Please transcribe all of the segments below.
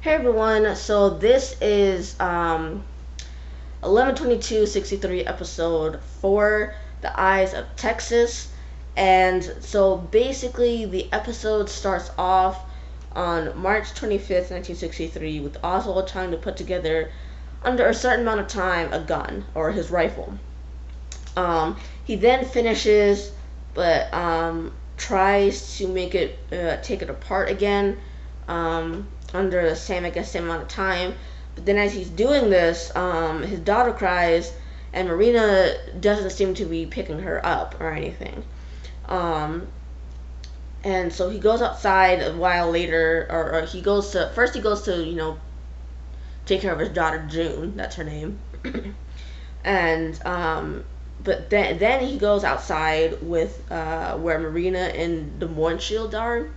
Hey everyone, so this is 11/22/63 episode 4, The Eyes of Texas. And so basically the episode starts off on March 25th, 1963, with Oswald trying to put together, under a certain amount of time, a gun, or his rifle. He then finishes, but tries to make it, take it apart again, under the same, I guess, same amount of time. But then as he's doing this, his daughter cries, and Marina doesn't seem to be picking her up or anything. Um, and so he goes outside a while later, or he goes to, first he goes to, take care of his daughter June, that's her name. And but then he goes outside with, where Marina and the Shield are,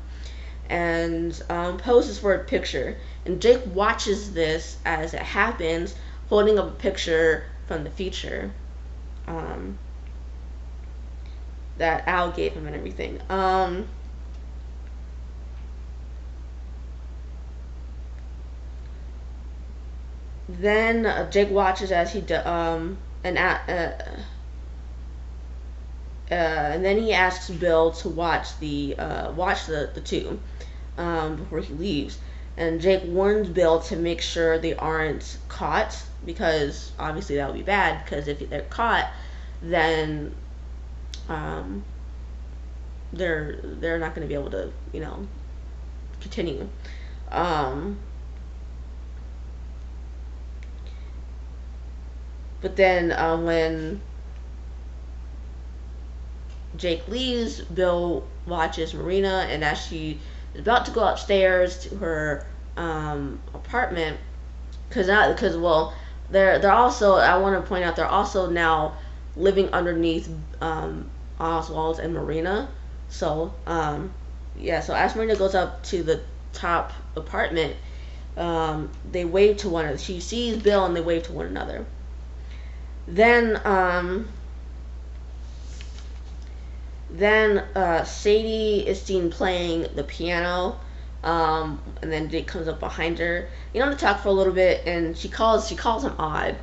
and poses for a picture. And Jake watches this as it happens, holding up a picture from the future, um, that Al gave him and everything. Then Jake watches as and then he asks Bill to watch the two, before he leaves. And Jake warns Bill to make sure they aren't caught, because obviously that would be bad. Because if they're caught, then um, they're not going to be able to continue. Um, but then when Jake leaves, Bill watches Marina, and as she is about to go upstairs to her apartment, because well, they're also, I want to point out, they're also now living underneath Oswald and Marina. So yeah, so as Marina goes up to the top apartment, they wave to one another. She sees Bill and they wave to one another. Then Sadie is seen playing the piano, and then Jake comes up behind her. To talk for a little bit, and she calls him odd,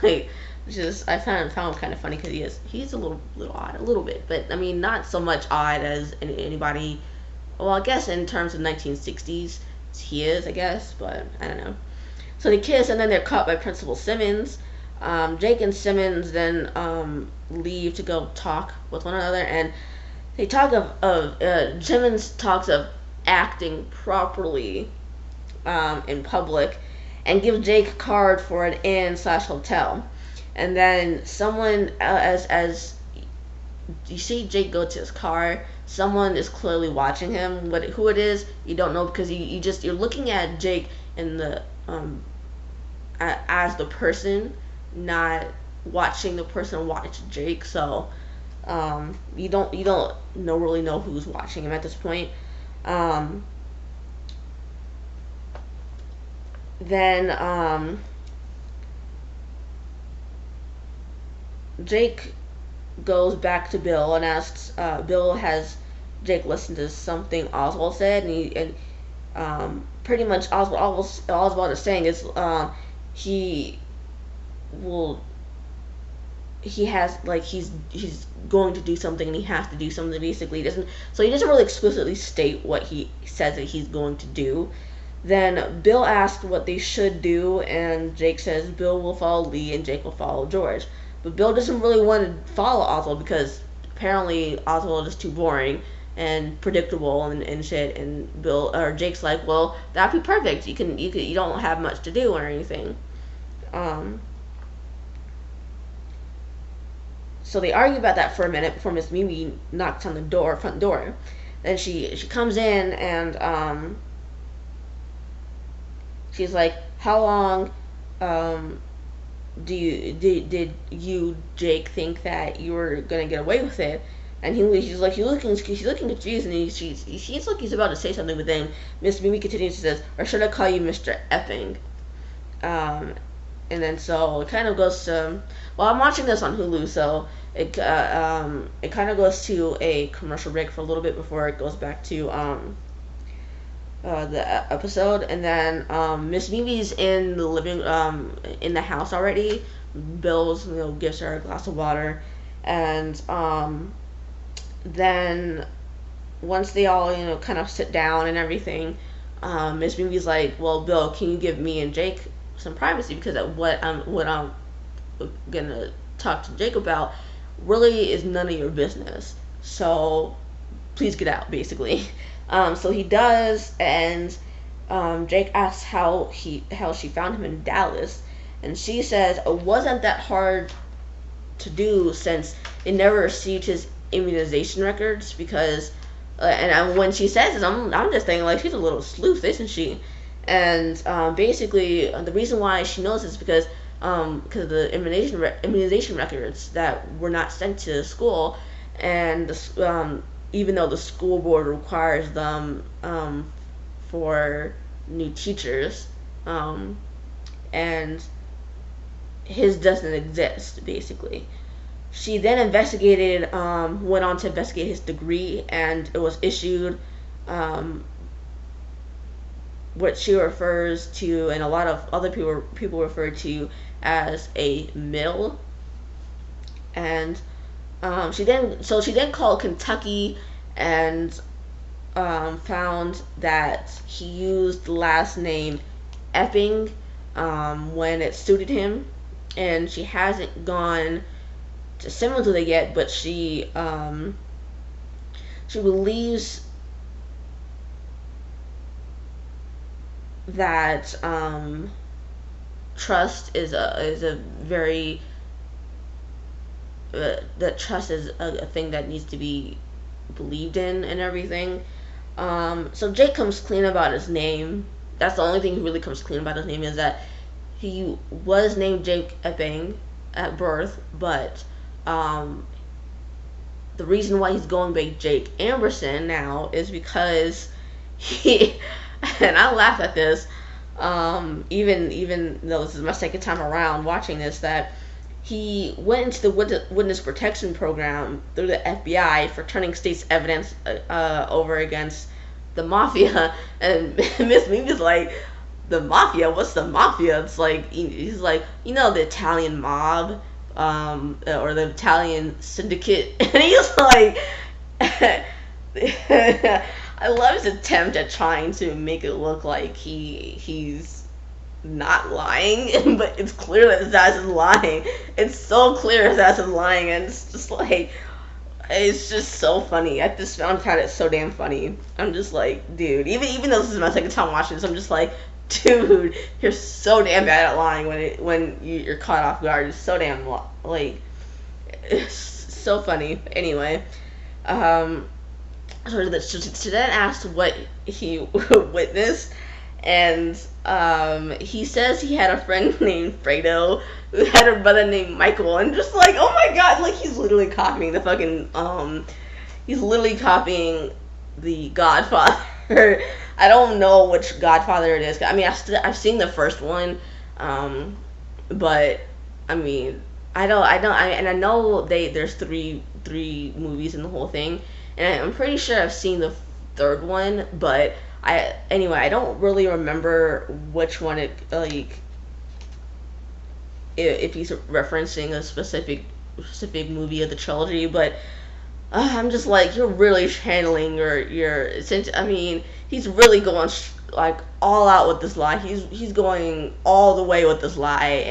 like, just I found kind of funny, because he's a little odd, a little bit, but I mean not so much odd as anybody. Well, I guess in terms of 1960s, he is, I guess, but I don't know. So they kiss, and then they're caught by Principal Simmons. Jake and Simmons then leave to go talk with one another, and they talk of Simmons talks of acting properly, in public, and gives Jake a card for an inn/hotel. And then someone, as you see Jake go to his car, someone is clearly watching him. Who it is, you don't know, because you're looking at Jake in the as the person, not watching the person watch Jake. So you don't really know who's watching him at this point. Um, then Jake goes back to Bill and asks, Bill has Jake listen to something Oswald said, and pretty much Oswald is saying is, he will he has, like, he's going to do something, and he has to do something. Basically, he doesn't really explicitly state what he says that he's going to do. Then Bill asks what they should do, and Jake says Bill will follow Lee and Jake will follow George. But Bill doesn't really want to follow Oswald, because apparently Oswald is too boring and predictable and shit. And Jake's like, well, that'd be perfect. You don't have much to do or anything. Um, so they argue about that for a minute before Miss Mimi knocks on the front door. Then she comes in, and she's like, "How long did you, Jake, think that you were gonna get away with it?" And he's looking confused, and he seems like he's about to say something, but then Miss Mimi continues. She says, "Or should I call you Mr. Epping?" Um, and then so it kind of goes to, well, I'm watching this on Hulu, so it kind of goes to a commercial break for a little bit before it goes back to episode, and then Miss Mimi's in the living in the house already. Bill's gives her a glass of water, and then once they all kind of sit down and everything, Miss Mimi's like, well, Bill, can you give me and Jake some privacy, because what I'm gonna talk to Jake about really is none of your business. So please get out, basically. So he does, and Jake asks how she found him in Dallas, and she says it wasn't that hard to do since they never received his immunization records, because when she says this, I'm just thinking like she's a little sleuth, isn't she? And basically the reason why she knows is because of the immunization records that were not sent to school, and even though the school board requires them for new teachers, and his doesn't exist, basically. She then went on to investigate his degree, and it was issued, what she refers to, and a lot of other people refer to as a mill. And she then called Kentucky and found that he used the last name Epping when it suited him, and she hasn't gone to Semilton yet, but she believes that trust is a very that trust is a thing that needs to be believed in and everything. So Jake comes clean about his name. That's the only thing he really comes clean about his name, is that he was named Jake Epping at birth, but the reason why he's going by Jake Amberson now is because he and I laugh at this, even though this is my second time around watching this, that he went into the witness protection program through the FBI for turning state's evidence over against the mafia. And Miss Mimi's like, the mafia? What's the mafia? It's like, he's like, the Italian mob, or the Italian syndicate. And he's like, I love his attempt at trying to make it look like he's not lying, but it's clear that his ass is lying. It's so clear his ass is lying, and it's just like, it's just so funny. I just found it so damn funny. I'm just like, dude, even though this is my second time watching this, I'm just like, dude, you're so damn bad at lying when you're caught off guard. It's so damn like, it's so funny. Anyway, so she then asked what he witnessed, and he says he had a friend named Fredo who had a brother named Michael, and just like, oh my god, like he's literally copying the fucking he's literally copying the Godfather. I don't know which Godfather it is. I mean, I've seen the first one, but I mean, I know there's three movies in the whole thing, and I'm pretty sure I've seen the third one, but I don't really remember which one it, like, if he's referencing a specific movie of the trilogy, but I'm just like, you're really channeling your since I mean, he's really going like all out with this lie. He's going all the way with this lie,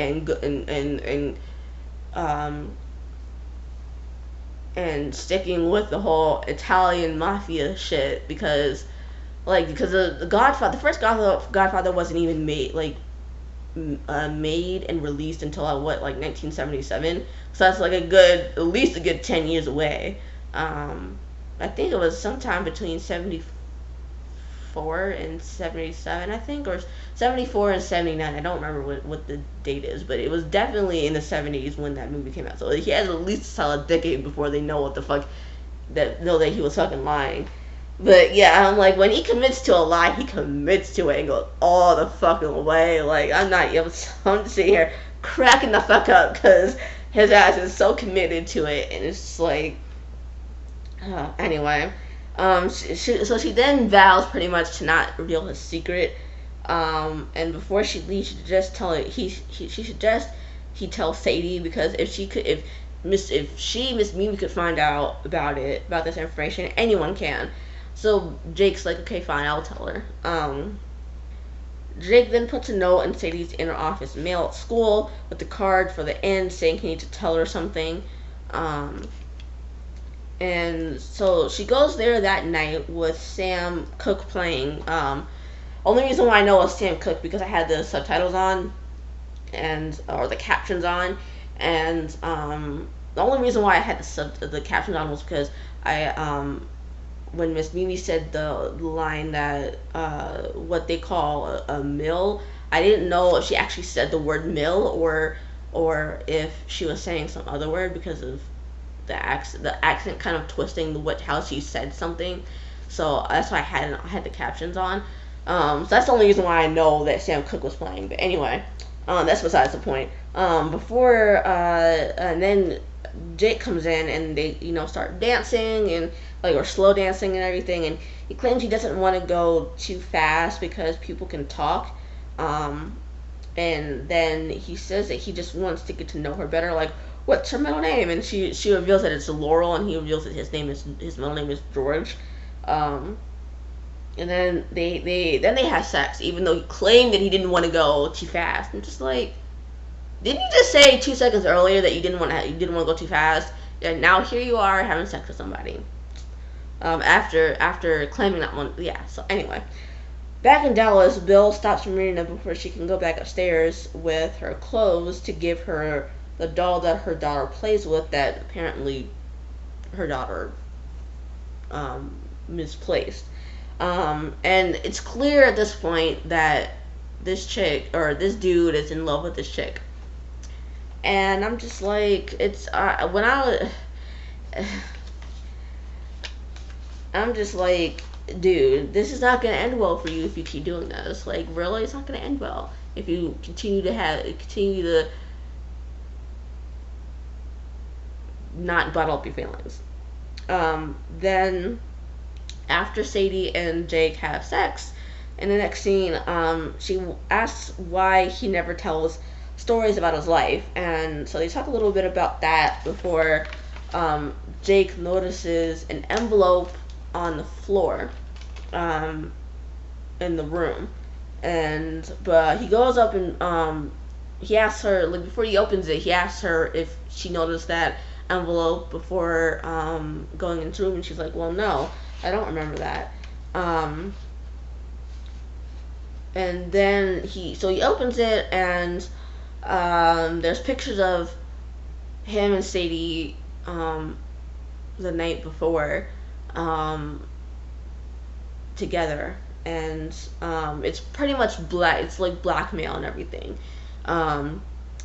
and sticking with the whole Italian mafia shit, because the Godfather, the first Godfather wasn't even made and released until 1977. So that's like at least a good 10 years away. I think it was sometime between 74 and 77, I think, or 74 and 79. I don't remember what the date is, but it was definitely in the 70s when that movie came out. So he has at least a solid decade before they know what the fuck, that he was fucking lying. But yeah, I'm like, when he commits to a lie, he commits to it and goes all the fucking way. Like, I'm just sitting here cracking the fuck up because his ass is so committed to it, and it's just like, anyway. So she then vows pretty much to not reveal his secret. And before she leaves, she just tell it. She suggests he tell Sadie, because if Miss Mimi could find out about this information, anyone can. So Jake's like, okay, fine, I'll tell her. Jake then puts a note in Sadie's inner office mail at school with the card for the inn saying he needs to tell her something. And so she goes there that night with Sam Cooke playing. Only reason why I know it's Sam Cooke because I had the subtitles on, or the captions on, and the only reason why I had the captions on was because when Miss Mimi said the line that what they call a mill, I didn't know if she actually said the word mill or if she was saying some other word because of the accent kind of twisting how she said something. So that's why I had the captions on. So that's the only reason why I know that Sam Cooke was playing. But anyway, that's besides the point. And then Jake comes in and they start dancing and or slow dancing and everything. And he claims he doesn't want to go too fast because people can talk. And then he says that he just wants to get to know her better. Like, what's her middle name? And she reveals that it's Laurel, and he reveals that his middle name is George. And then they have sex, even though he claimed that he didn't want to go too fast. I'm just like, didn't you just say 2 seconds earlier that you didn't want to go too fast? And now here you are having sex with somebody. After claiming that one, yeah. So anyway, back in Dallas, Bill stops Marina before she can go back upstairs with her clothes to give her the doll that her daughter plays with, that apparently her daughter misplaced. And it's clear at this point that this dude is in love with this chick. And I'm just like, I'm just like, dude, this is not gonna end well for you if you keep doing this. Like, really, it's not gonna end well if you continue to not bottle up your feelings. Then after Sadie and Jake have sex, in the next scene, she asks why he never tells stories about his life, and so they talk a little bit about that before Jake notices an envelope on the floor in the room, but he goes up and he asks her, like, before he opens it, he asks her if she noticed that envelope before going into the room, and she's like, well, no, I don't remember that. And then he opens it, and there's pictures of him and Sadie the night before together, and it's pretty much black. It's like blackmail and everything.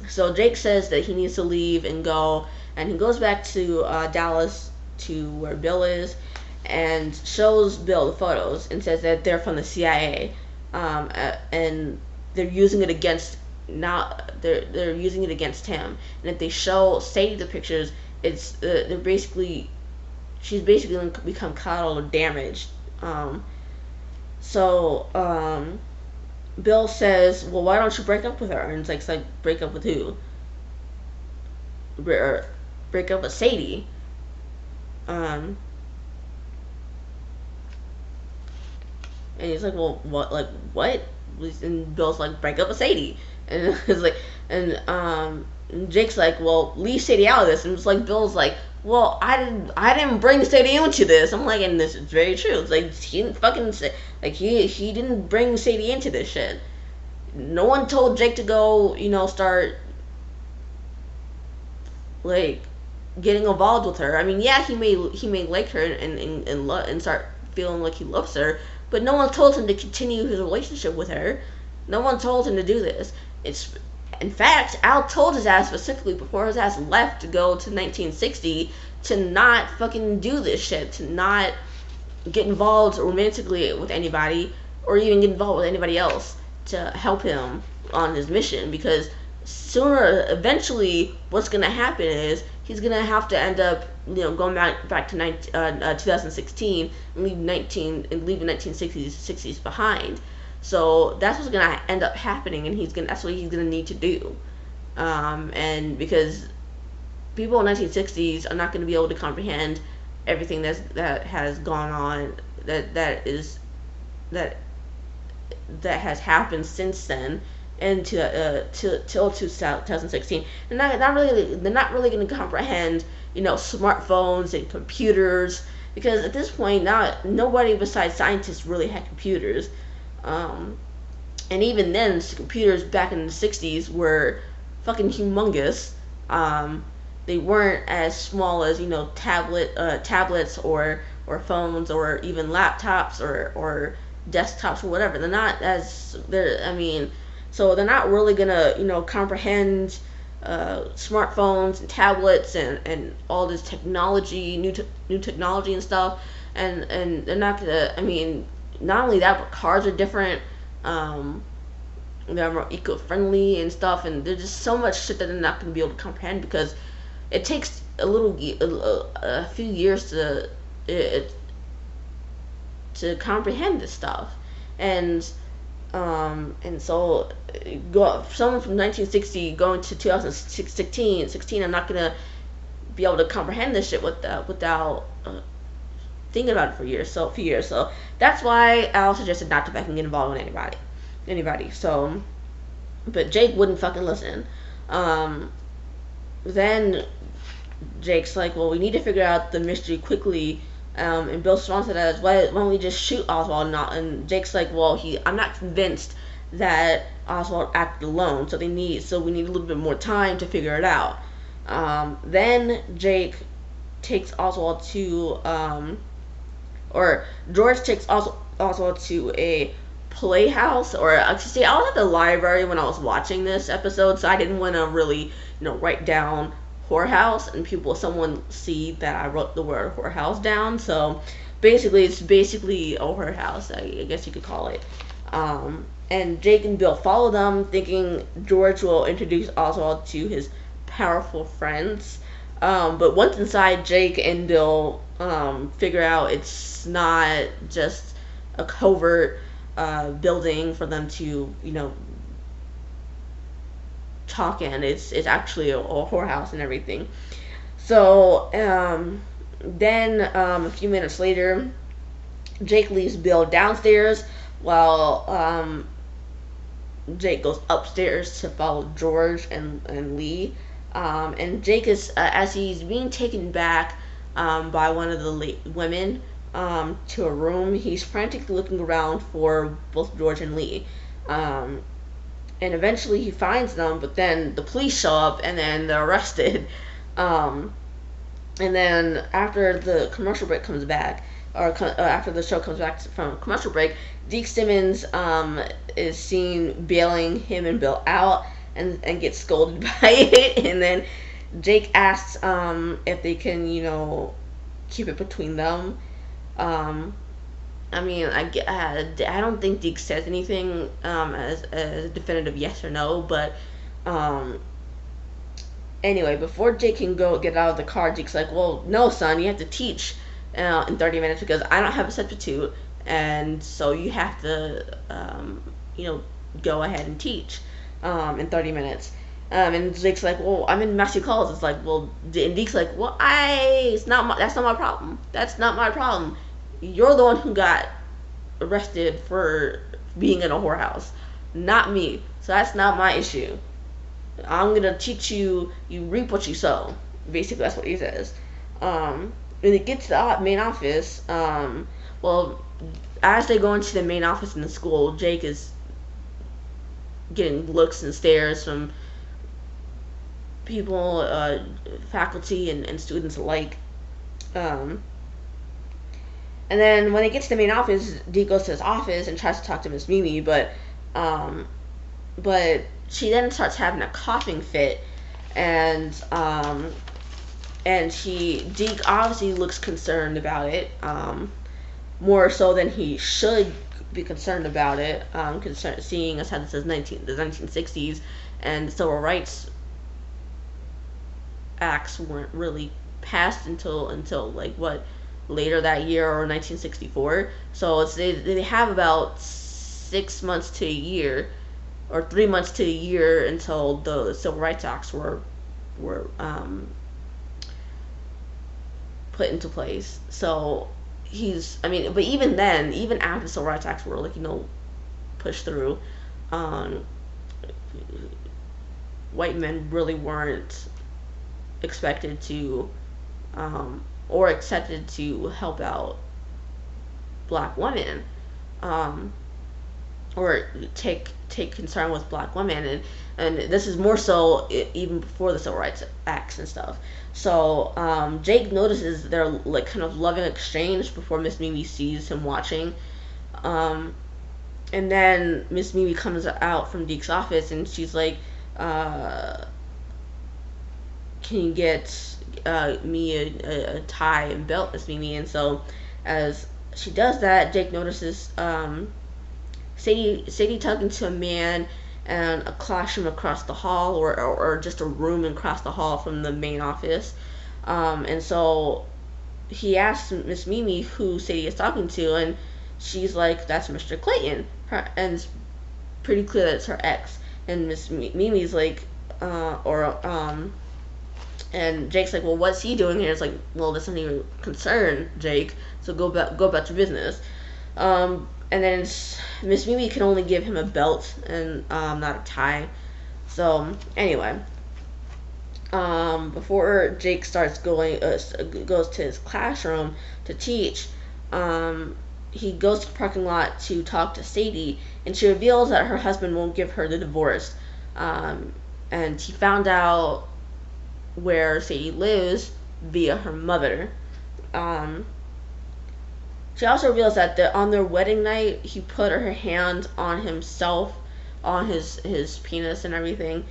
So Jake says that he needs to leave and go, and he goes back to Dallas, to where Bill is, and shows Bill the photos and says that they're from the CIA, and they're using it against they're using it against him. And if they show Sadie the pictures, it's she's basically become coddled or damaged. Bill says, well, why don't you break up with her? And it's like break up with who? Break up with Sadie. And he's like, well, what? Like, what? And Bill's like, break up with Sadie. And it's like, and Jake's like, well, leave Sadie out of this. And it's like, Bill's like, well, I didn't bring Sadie into this. I'm like, and this is very true. It's like, he didn't fucking say, like, he didn't bring Sadie into this shit. No one told Jake to go, start, like, getting involved with her. I mean, yeah, he may like her and start feeling like he loves her, but no one told him to continue his relationship with her. No one told him to do this. In fact, Al told his ass specifically before his ass left to go to 1960 to not fucking do this shit, to not get involved romantically with anybody or even get involved with anybody else to help him on his mission, because eventually what's going to happen is he's gonna have to end up, going back to 2016 and leaving 1960s behind. So that's what's gonna end up happening, and that's what he's gonna need to do. And because people in 1960s are not going to be able to comprehend everything that has gone on, that has happened since then, and till 2016. They're not really going to comprehend, smartphones and computers, because at this point now nobody besides scientists really had computers. And even then, computers back in the 60s were fucking humongous. They weren't as small as, tablets or phones or even laptops or desktops or whatever. So they're not really gonna comprehend smartphones and tablets and all this technology, new technology and stuff. And they're not gonna. Not only that, but cars are different. They're more eco-friendly and stuff, and there's just so much shit that they're not going to be able to comprehend, because it takes a few years to comprehend this stuff. And so someone from 1960 going to 2016 are not going to be able to comprehend this shit without thinking about it for a few years. So that's why Al suggested not to fucking get involved with anybody. So, but Jake wouldn't fucking listen. Then Jake's like, well, we need to figure out the mystery quickly. And Bill's response to that is, why don't we just shoot Oswald? And Jake's like, well, I'm not convinced that Oswald acted alone, so we need a little bit more time to figure it out. Then Jake takes Oswald to or George takes Oswald to a playhouse, or actually, I was at the library when I was watching this episode, so I didn't want to really, write down whorehouse and someone see that I wrote the word whorehouse down. So basically, it's basically a whorehouse, I guess you could call it. And Jake and Bill follow them, thinking George will introduce Oswald to his powerful friends. But once inside, Jake and Bill figure out it's not just a covert building for them to, talk in. It's actually a whorehouse and everything. So then a few minutes later, Jake leaves Bill downstairs while Jake goes upstairs to follow George and Lee. And Jake is, as he's being taken back by one of the women to a room, he's frantically looking around for both George and Lee. And eventually he finds them, but then the police show up and then they're arrested. And then after the commercial break comes back, after the show comes back from commercial break, Deke Simmons is seen bailing him and Bill out and gets scolded by it. And then Jake asks if they can, keep it between them. I don't think Deke says anything as a definitive yes or no, but anyway, before Jake can go get out of the car, Jake's like, well, no, son, you have to teach in 30 minutes because I don't have a substitute, and so you have to, go ahead and teach in 30 minutes. And Jake's like, well, I'm in messy clothes. It's like, well, and Deke's like, well, that's not my problem. That's not my problem. You're the one who got arrested for being in a whorehouse, not me. So that's not my issue. I'm gonna teach you. You reap what you sow. Basically, that's what he says. When it gets to the main office, well, as they go into the main office in the school, Jake is getting looks and stares from people, faculty and students alike. And then when they get to the main office, Deke goes to his office and tries to talk to Miss Mimi, but she then starts having a coughing fit, and Deke obviously looks concerned about it, more so than he should be concerned about it, seeing as how this is the 1960s, and civil rights acts weren't really passed until like what, later that year, or 1964. So they have about 6 months to a year, or 3 months to a year, until the Civil Rights Acts were put into place. So but even then, even after the Civil Rights Acts were, like, pushed through, um, white men really weren't expected to, or accepted to help out black women, um, or take concern with black women, and this is more so even before the Civil Rights Acts and stuff. So Jake notices their, like, kind of loving exchange before Miss Mimi sees him watching, and then Miss Mimi comes out from Deke's office, and she's like, can you get me a tie and belt, Miss Mimi? And so as she does that, Jake notices Sadie talking to a man in a classroom across the hall, or just a room across the hall from the main office. And so he asks Miss Mimi who Sadie is talking to, and she's like, that's Mr. Clayton. And it's pretty clear that it's her ex. And Miss Mimi's like, and Jake's like, well, what's he doing here? It's like, well, that's not even concern, Jake. So go about your business. And then Miss Mimi can only give him a belt and not a tie. So anyway, before Jake starts goes to his classroom to teach, he goes to the parking lot to talk to Sadie, and she reveals that her husband won't give her the divorce, and he found out where Sadie lives via her mother. She also reveals that on their wedding night, he put her hand on himself, on his penis and everything,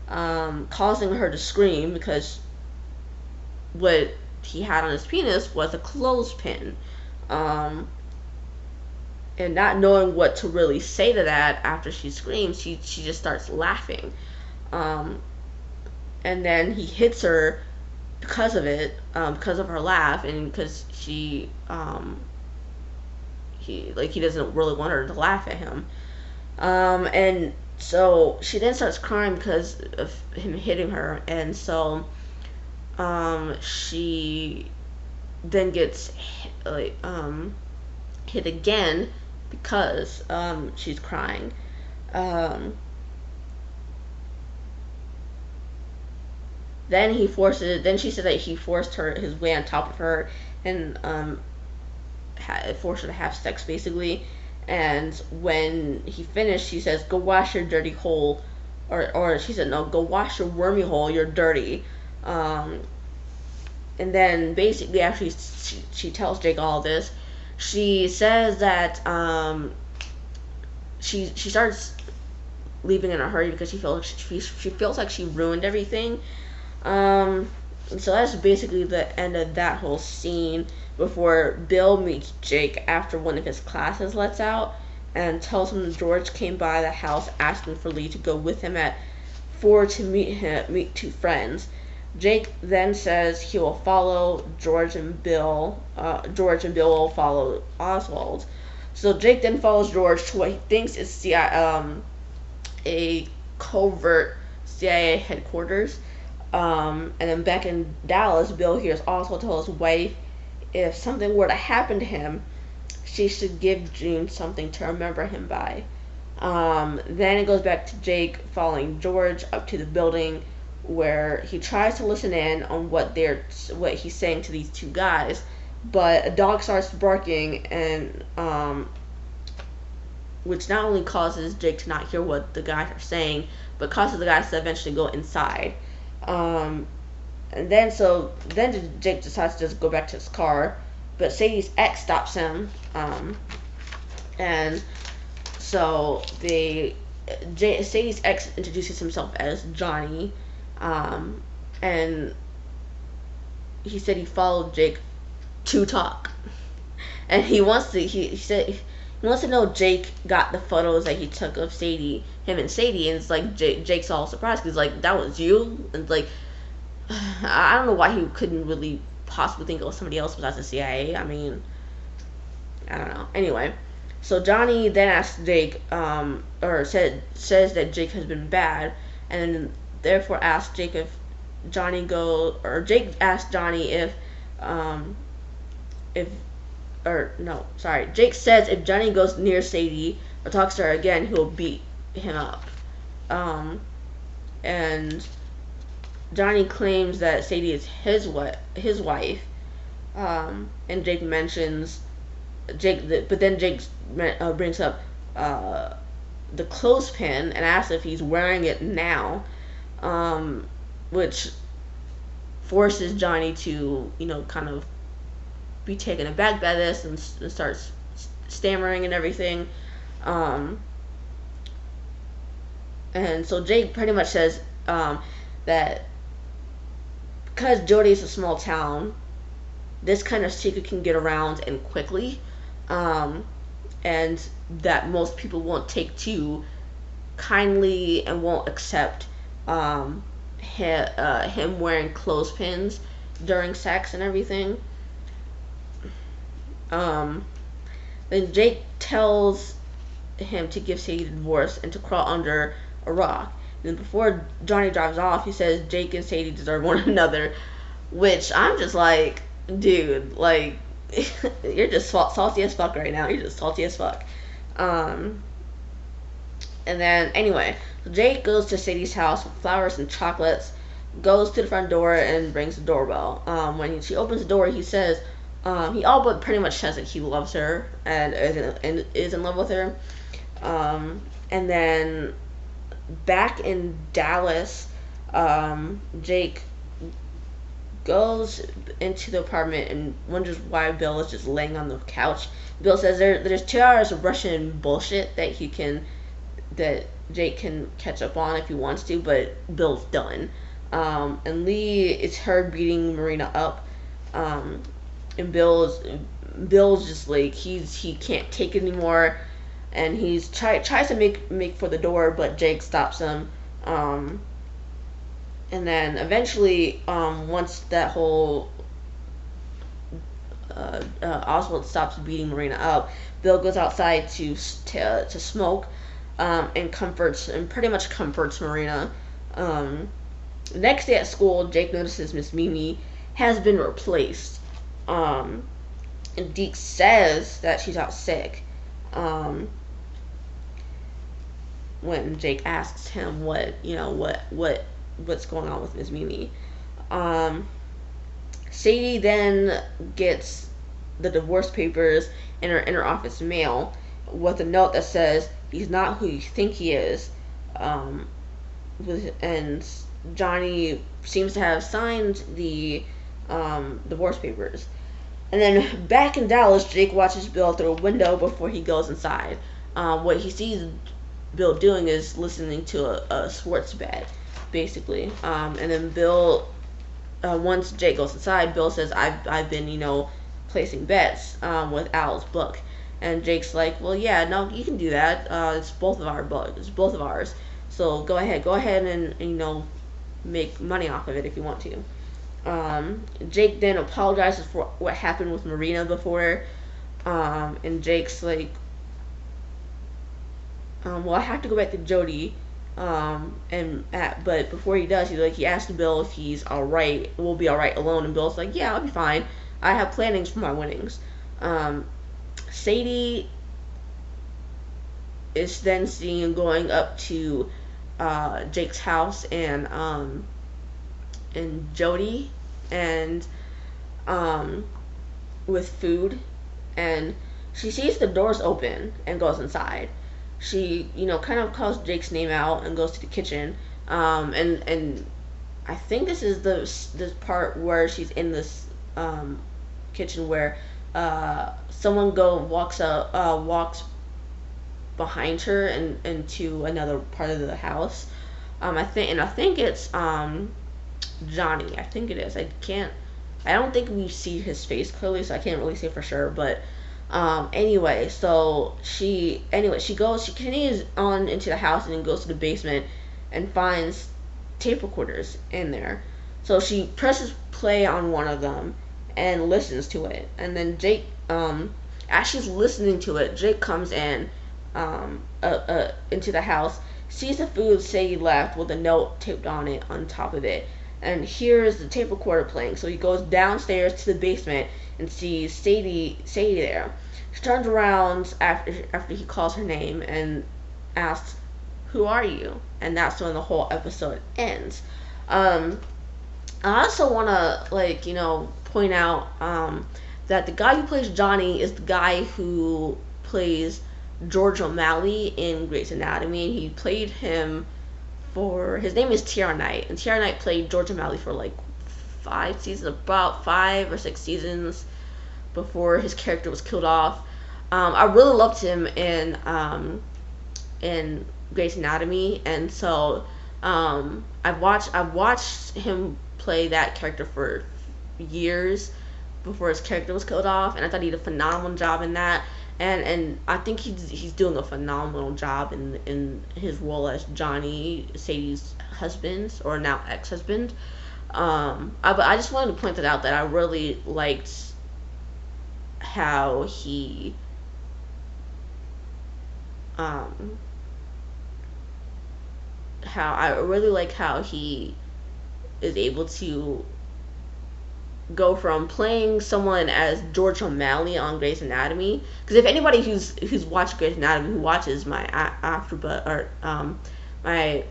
causing her to scream because what he had on his penis was a clothespin. And not knowing what to really say to that after she screams, she just starts laughing. And then he hits her because of it, because of her laugh, and because he doesn't really want her to laugh at him. And so she then starts crying because of him hitting her, and so she then gets hit again because she's crying. Then she said that he forced his way on top of her, and forced her to have sex, basically. And when he finished, she says, go wash your dirty hole, or she said, no, go wash your wormy hole, you're dirty. And then basically after she tells Jake all this, she says that she starts leaving in a hurry because she feels like she ruined everything. So that's basically the end of that whole scene, before Bill meets Jake after one of his classes lets out and tells him George came by the house asking for Lee to go with him at 4 to meet two friends. Jake then says he will follow George, and Bill will follow Oswald. So Jake then follows George to what he thinks is a covert CIA headquarters. And then back in Dallas, Bill hears Oswald tell his wife if something were to happen to him, she should give June something to remember him by. Then it goes back to Jake following George up to the building, where he tries to listen in on what he's saying to these two guys, but a dog starts barking, and which not only causes Jake to not hear what the guys are saying, but causes the guys to eventually go inside. And then Jake decides to just go back to his car, but Sadie's ex stops him, and so Sadie's ex introduces himself as Johnny, and he said he followed Jake to talk, and he said he wants to know if Jake got the photos that he took of him and Sadie, and it's like Jake's all surprised because, like, that was you, and like, I don't know why he couldn't really possibly think it was somebody else besides the CIA. I mean, I don't know. Anyway, so Johnny then asks Jake, says that Jake has been bad, and then therefore asks Jake if Jake asks Johnny if, or no, sorry, Jake says if Johnny goes near Sadie or talks to her again, he'll beat him up. And Johnny claims that Sadie is his wife. And Jake mentions but then Jake brings up the clothespin and asks if he's wearing it now, which forces Johnny to, kind of be taken aback by this and starts stammering and everything. And so Jake pretty much says that because Jody is a small town, this kind of secret can get around and quickly, and that most people won't take too kindly and won't accept him wearing clothespins during sex and everything. Then Jake tells him to give Sadie a divorce and to crawl under a rock. And before Johnny drives off, he says Jake and Sadie deserve one another, which I'm just like, dude, like, you're just salty as fuck right now. You're just salty as fuck. And then, anyway, Jake goes to Sadie's house with flowers and chocolates, goes to the front door and rings the doorbell. When she opens the door, he says, he all but pretty much says that he loves her and is in love with her. And then back in Dallas, Jake goes into the apartment and wonders why Bill is just laying on the couch. Bill says there's 2 hours of Russian bullshit that Jake can catch up on if he wants to, but Bill's done. And Lee is heard beating Marina up. And Bill's just like he can't take it anymore, and he's tries to make for the door, but Jake stops him. And then eventually, once that whole Oswald stops beating Marina up, Bill goes outside to smoke, and pretty much comforts Marina. The next day at school, Jake notices Miss Mimi has been replaced. And Deke says that she's out sick. When Jake asks him what's going on with Miss Mimi. Sadie then gets the divorce papers in her office mail with a note that says he's not who you think he is. And Johnny seems to have signed the divorce papers. And then back in Dallas, Jake watches Bill through a window before he goes inside. What he sees Bill doing is listening to a sports bet, basically. And then Bill, once Jake goes inside, Bill says, I've been, placing bets with Al's book. And Jake's like, well, yeah, no, you can do that. It's both of our books. It's both of ours. So go ahead and make money off of it if you want to. Jake then apologizes for what happened with Marina before, and Jake's like, well, I have to go back to Jody, but before he does, he asks Bill if he's alright, will be alright alone, and Bill's like, yeah, I'll be fine, I have plannings for my winnings. Sadie is then seen going up to Jake's house and Jody and with food, and she sees the doors open and goes inside. She kind of calls Jake's name out and goes to the kitchen, and I think this is this part where she's in this kitchen where someone walks behind her and into another part of the house. I think it's Johnny. I think it is. I don't think we see his face clearly, so I can't really say for sure. But anyway, she continues on into the house and then goes to the basement and finds tape recorders in there. So she presses play on one of them and listens to it, and then Jake, as she's listening to it, Jake comes in, into the house, sees the food Sadie left with a note taped on it on top of it, and hears the tape recorder playing. So he goes downstairs to the basement and sees Sadie there. She turns around after he calls her name and asks, "Who are you?" And that's when the whole episode ends. I also want to, point out that the guy who plays Johnny is the guy who plays George O'Malley in Grey's Anatomy. He played him for, his name is T.R. Knight, and T.R. Knight played George O'Malley for like 5 seasons, about 5 or 6 seasons before his character was killed off. I really loved him in Grey's Anatomy, and so I've watched him play that character for years before his character was killed off, and I thought he did a phenomenal job in that. And I think he's doing a phenomenal job in his role as Johnny, Sadie's husband, or now ex-husband. But I just wanted to point that out, that I really liked how he how he is able to go from playing someone as George O'Malley on Grey's Anatomy, because if anybody who's watched Grey's Anatomy, who watches my my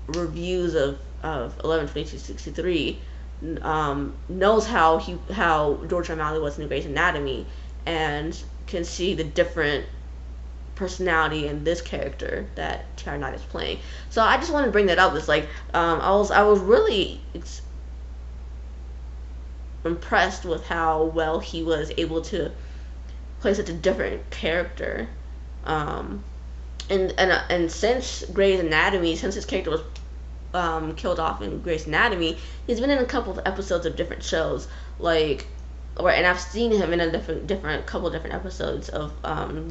reviews of 11/22/63, knows how George O'Malley was in Grey's Anatomy, and can see the different personality in this character that T.R. Knight is playing. So I just wanted to bring that up. It's like, I was really impressed with how well he was able to play such a different character. And since Grey's Anatomy, since his character was killed off in Grey's Anatomy, he's been in a couple of episodes of different shows, and I've seen him in a couple different episodes of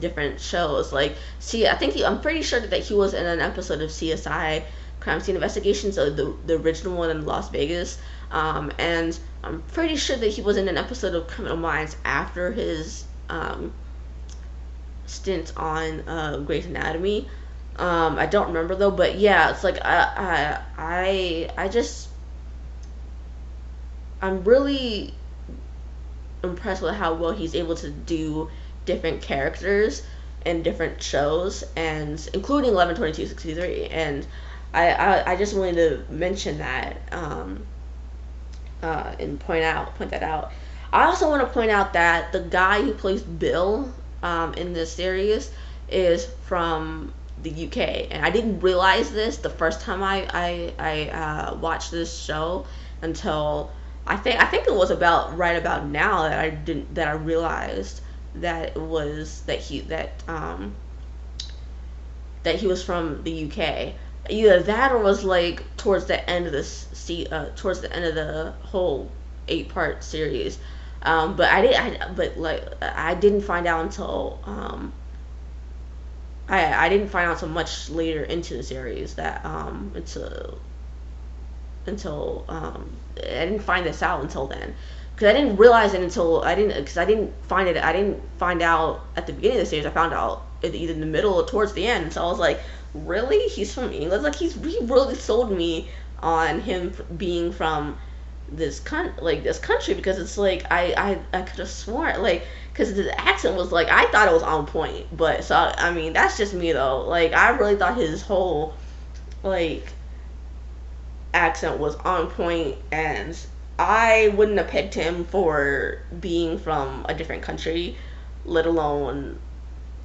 different shows. I'm pretty sure that he was in an episode of CSI Crime Scene Investigations, so the original one in Las Vegas, and I'm pretty sure that he was in an episode of Criminal Minds after his stint on Grey's Anatomy. I don't remember though, but yeah, it's like I'm really impressed with how well he's able to do different characters in different shows, and including 11/22/63. And I just wanted to mention that and point that out. I also want to point out that the guy who plays Bill in this series is from the UK, and I didn't realize this the first time I watched this show until I think it was right about now that I realized that he was from the UK. Either that, or was like towards the end of the whole 8-part series. But I didn't find out until I didn't find out so much later into the series that until I didn't find this out until then, because I didn't realize it until I didn't find out at the beginning of the series. I found out either in the middle or towards the end. So I was like, really, he's from England? Like, he really sold me on him being from this country, because it's like I could have sworn, like, because the accent was like, I thought it was on point. But so I mean, that's just me though. Like, I really thought his whole accent was on point, and I wouldn't have picked him for being from a different country, let alone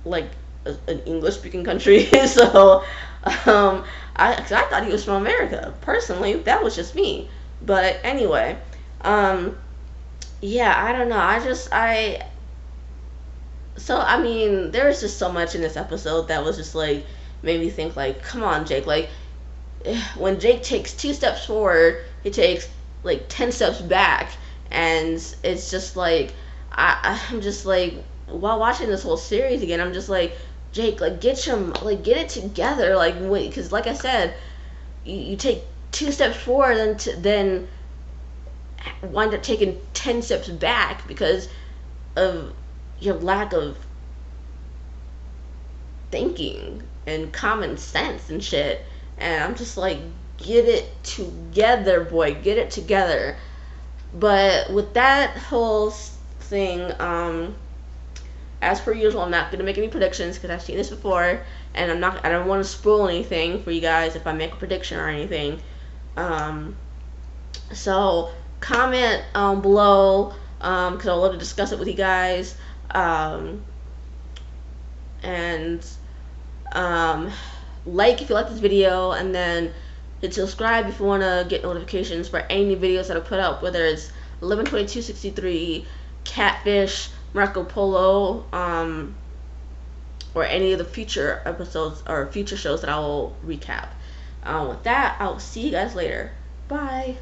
an English speaking country. So I thought he was from America. Personally, that was just me. But anyway, yeah, I don't know. I mean, there was just so much in this episode that was just like, made me think, like, come on, Jake. Like, when Jake takes 2 steps forward, he takes like 10 steps back, and it's just like, I'm just like, while watching this whole series again, I'm just like, Jake, like, get it together, like, wait, because like I said, you take 2 steps forward, then wind up taking 10 steps back because of your lack of thinking and common sense and shit. And I'm just like, get it together, boy, get it together. But with that whole thing, as per usual, I'm not gonna make any predictions because I've seen this before, and I don't want to spoil anything for you guys if I make a prediction or anything. So comment below, because I'd love to discuss it with you guys. And like if you like this video, and then hit subscribe if you want to get notifications for any new videos that I put up, whether it's 11/22/63, Catfish, Marco Polo, or any of the future episodes or future shows that I will recap. With that, I will see you guys later. Bye.